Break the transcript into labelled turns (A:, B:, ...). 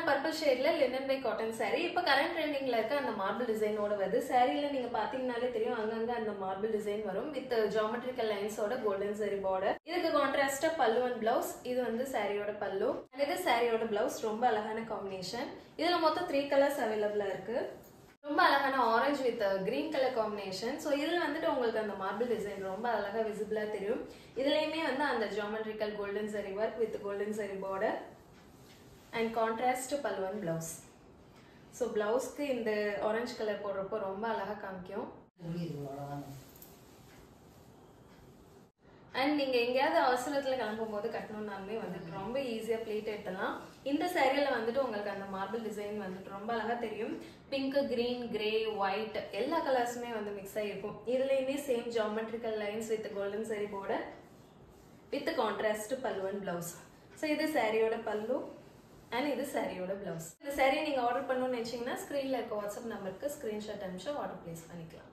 A: purple shadeல linen by cotton saree. இப்ப current trendingல இருக்க அந்த marble design ஓட வருது. சாரியில நீங்க பாத்தீங்கனாலே தெரியும் அங்கங்க அந்த marble design வரும் with geometrical lines ஓட golden zari border. இதுக்கு கான்ட்ராஸ்டா பல்லு and blouse. இது வந்து சாரியோட பல்லு. இது சாரியோட blouse ரொம்ப அழகான காம்பினேஷன். இதுல மொத்தம் 3 கலர்ஸ் அவேலபிளா இருக்கு. ரொம்ப அழகான orange with green colour combination. So இதில் வந்துட்டு உங்களுக்கு அந்த மார்பிள் டிசைன் ரொம்ப அழகாக விசிபிளாக தெரியும். இதுலேயுமே வந்து அந்த ஜியோமெட்ரிக்கல் கோல்டன் சரி ஒர்க் வித் கோல்டன் சரி பார்டர் அண்ட் கான்ட்ராஸ்ட் பல்லுவன் பிளவுஸ். ஸோ பிளவுஸ்க்கு இந்த ஆரஞ்சு கலர் போடுறப்போ ரொம்ப அழகாக காமிக்கும். அண்ட் நீங்கள் எங்கேயாவது அவசரத்தில் கிளம்பும் போது கட்டணும்னாலுமே வந்துட்டு ரொம்ப ஈஸியாக பிளேட் எடுத்துலாம். இந்த சேரீல வந்துட்டு உங்களுக்கு அந்த மார்பிள் டிசைன் வந்துட்டு ரொம்ப அழகாக தெரியும். பிங்க், கிரீன், கிரே, ஒயிட் எல்லா கலர்ஸுமே வந்து மிக்ஸ் ஆகிருக்கும். இதுலேயுமே same geometrical lines with golden சரி பார்டர் வித் கான்ட்ராஸ்ட் பல்லுவன் பிளவுஸ். ஸோ இது சாரியோட பல்லு அண்ட் இது சாரியோட பிளவுஸ். இந்த சாரியை நீங்கள் ஆர்டர் பண்ணணும்னு நினச்சிங்கன்னா ஸ்க்ரீனில் இருக்க வாட்ஸ்அப் நம்பருக்கு ஸ்க்ரீன்ஷாட் அனுப்பிச்சு ஆர்டர் பிளேஸ் பண்ணிக்கலாம்.